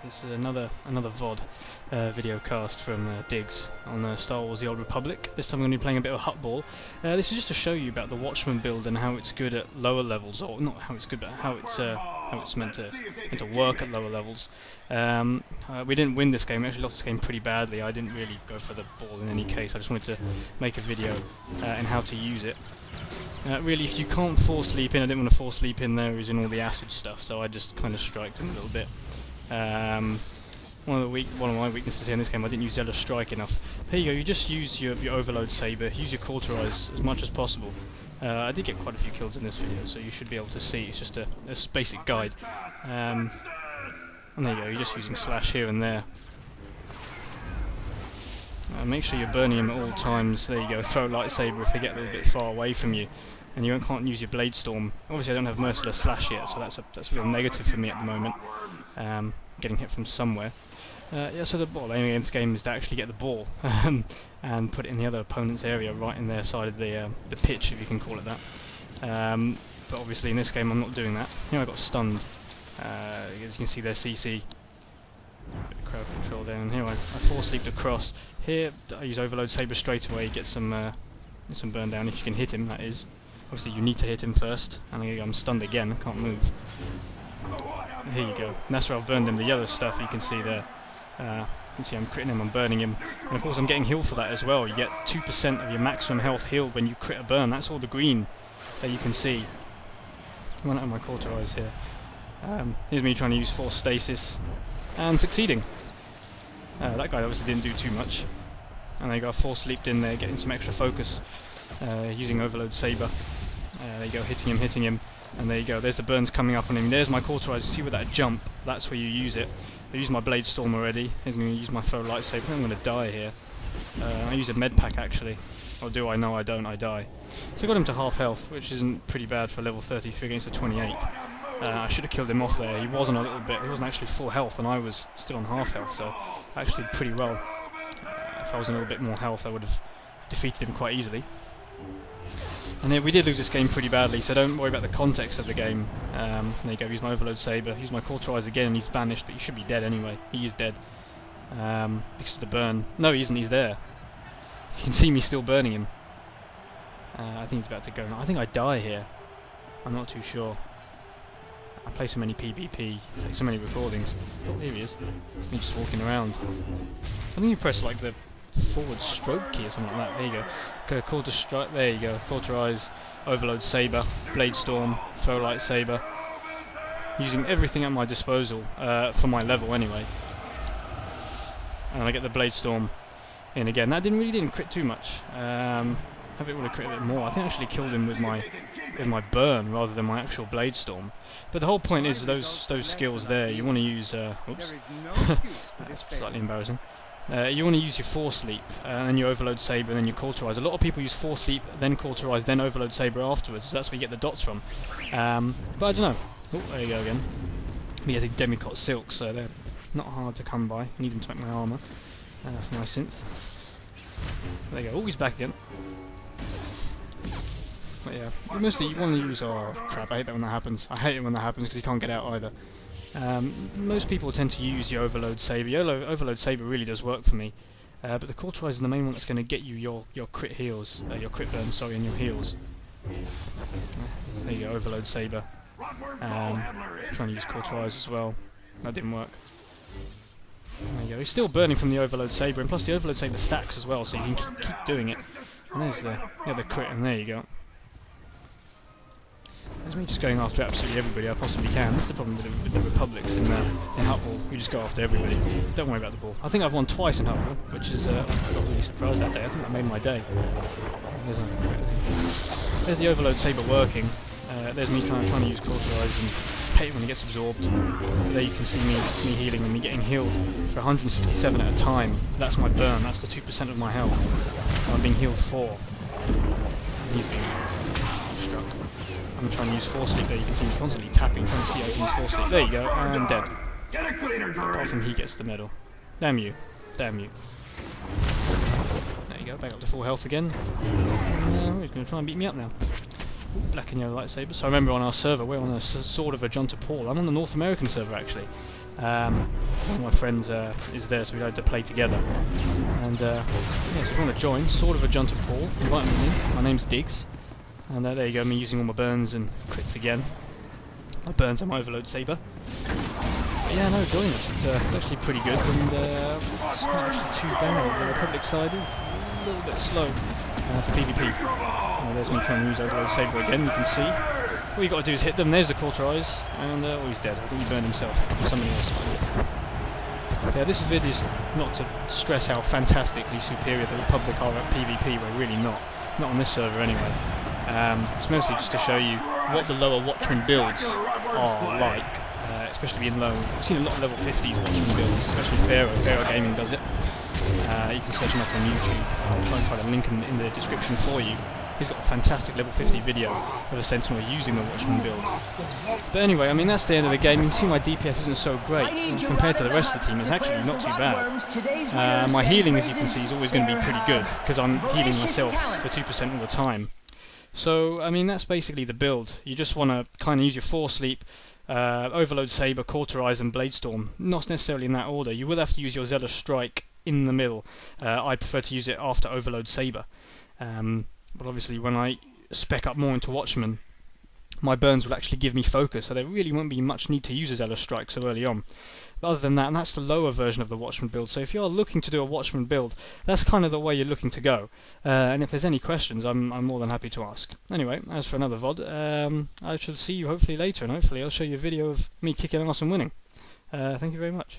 This is another VOD video cast from Diggs on Star Wars: The Old Republic. This time I'm going to be playing a bit of Huttball. This is just to show you about the Watchman build and how it's good at lower levels, or not how it's good, but how it's meant to work at lower levels. We didn't win this game. We actually lost this game pretty badly. I didn't really go for the ball in any case. I just wanted to make a video and how to use it. Really, if you can't force leap in, I didn't want to force leap in there, is in all the acid stuff, so I just kind of striked him a little bit. One of my weaknesses here in this game, I didn't use Zealous Strike enough. Here you go, you just use your Overload Saber, use your Cauterize as much as possible. I did get quite a few kills in this video, so you should be able to see. It's just a basic guide. And there you go, you're just using Slash here and there. Make sure you're burning him at all times. There you go, throw Lightsaber if they get a little bit far away from you. And you can't use your Blade Storm. Obviously I don't have Merciless Slash yet, so that's a real negative for me at the moment. Getting hit from somewhere. Yeah, so the aim against this game is to actually get the ball and put it in the other opponent's area, right in their side of the pitch, if you can call it that. But obviously in this game I'm not doing that. Here I got stunned. As you can see, there's CC. Bit of crowd control there, and here I force leaped across. Here I use Overload Saber straight away, get some burn down if you can hit him. That is. Obviously you need to hit him first, and there you go, I'm stunned again, I can't move. Here you go, and that's where I've burned him. The yellow stuff you can see there. You can see I'm critting him, I'm burning him, and of course I'm getting healed for that as well. You get 2% of your maximum health healed when you crit a burn. That's all the green that you can see. Run out of my Cauterize here. Here's me trying to use Force Stasis, and succeeding. That guy obviously didn't do too much. And there you go, I force leaped in there, getting some extra focus, using Overload Saber. There you go, hitting him, and there you go, there's the burns coming up on him. There's my Cauterize, you see with that jump, that's where you use it. I used my Blade Storm already, I'm going to use my Throw Lightsaber. I think I'm going to die here. I use a med pack actually, or do I? No, I don't, I die. So I got him to half health, which isn't pretty bad for level 33 against a 28. I should have killed him off there. He wasn't a little bit, he wasn't actually full health, and I was still on half health, so I actually did pretty well. If I was on a little bit more health, I would have defeated him quite easily. And we did lose this game pretty badly, so don't worry about the context of the game. There you go, use my Overload Saber, use my Cauterize again, and he's vanished, but he should be dead anyway. He is dead. Because of the burn. No, he isn't, he's there. You can see me still burning him. I think he's about to go now. I think I die here. I'm not too sure. I play so many PvP, take so many recordings. Oh, here he is. He's just walking around. I think you press like the forward stroke key or something like that. There you go. Call to strike. There you go. Cauterize, Overload Saber, Blade Storm, Throw Lightsaber. Using everything at my disposal for my level anyway. And I get the Blade Storm in again. That really didn't crit too much. I think it would have crit a bit more. I think I actually killed him with my burn rather than my actual Blade Storm. But the whole point is those skills there. You want to use. Oops, that's slightly embarrassing. You want to use your Force Leap, and then your Overload Saber, and then your Cauterize. A lot of people use Force Leap, then Cauterize, then Overload Saber afterwards. So that's where you get the dots from. But I don't know. Oh, there you go again. We get a Demicot Silk, so they're not hard to come by. I need them to make my armor for my synth. There you go. Oh, he's back again. But yeah, mostly you want to use. Oh crap! I hate that when that happens. I hate it when that happens because you can't get out either. Most people tend to use your Overload Saber. Your Overload Saber really does work for me, but the Cauterize is the main one that's going to get you your crit heals, your crit burn, sorry, and your heals. There you go, Overload Saber. Trying to use Cauterize as well. That didn't work. There you go. He's still burning from the Overload Saber, and plus the Overload Saber stacks as well, so you can keep doing it. And there's the crit, and there you go. There's me just going after absolutely everybody I possibly can. That's the problem with the Republics in Huttball. You just go after everybody. Don't worry about the ball. I think I've won twice in Huttball, which is I got really surprised that day. I think that made my day. There's the Overload Saber working. There's me trying to use Cauterize and hate when it gets absorbed. There you can see me healing and me getting healed for 167 at a time. That's my burn. That's the 2% of my health. I'm being healed 4. And he's being struck. I'm trying to use Force Leap there. You can see me constantly tapping, trying to see how I can use Force Leap. There you go, and dead. Apart from he gets the medal. Damn you. Damn you. There you go, back up to full health again. He's going to try and beat me up now. Black and yellow lightsaber. So I remember on our server, we're on a Sword of Ajunta Paul. I'm on the North American server actually. One of my friends is there, so we had to play together. And yeah, so if you want to join, Sword of a Junta Paul, invite me in. My name's Diggs. And there you go, me using all my burns and crits again. My burns and my overload saber. But yeah, no, join us. It's actually pretty good, and it's not actually too bad. The Republic side is a little bit slow for PvP. There's me trying to use overload saber again. You can see. All you got to do is hit them. There's the cauterize, and oh, he's dead. I think he burned himself. Or somebody else. Yeah, this vid is not to stress how fantastically superior the Republic are at PvP. We're really not. Not on this server anyway. It's mostly just to show you what the lower Watchman builds are like, especially in low. I've seen a lot of level 50s Watchman builds, especially Pharaoh Gaming does it. You can search him up on YouTube. I'll try and find a link in the description for you. He's got a fantastic level 50 video of a Sentinel using the Watchman build. But anyway, I mean, that's the end of the game. You can see my DPS isn't so great. Compared to the rest of the team, it's actually not too bad. My healing, as you can see, is always going to be pretty good, because I'm healing myself for 2% all the time. So, I mean, that's basically the build. You just want to kind of use your Force Leap, Overload Saber, Cauterize and Bladestorm. Not necessarily in that order. You will have to use your Zealous Strike in the middle. I prefer to use it after Overload Saber. But obviously when I spec up more into Watchman, my burns will actually give me focus, so there really won't be much need to use a Zealous Strike so early on. But other than that, and that's the lower version of the Watchman build, so if you're looking to do a Watchman build, that's kind of the way you're looking to go. And if there's any questions, I'm more than happy to ask. Anyway, as for another VOD, I shall see you hopefully later, and hopefully I'll show you a video of me kicking ass and winning. Thank you very much.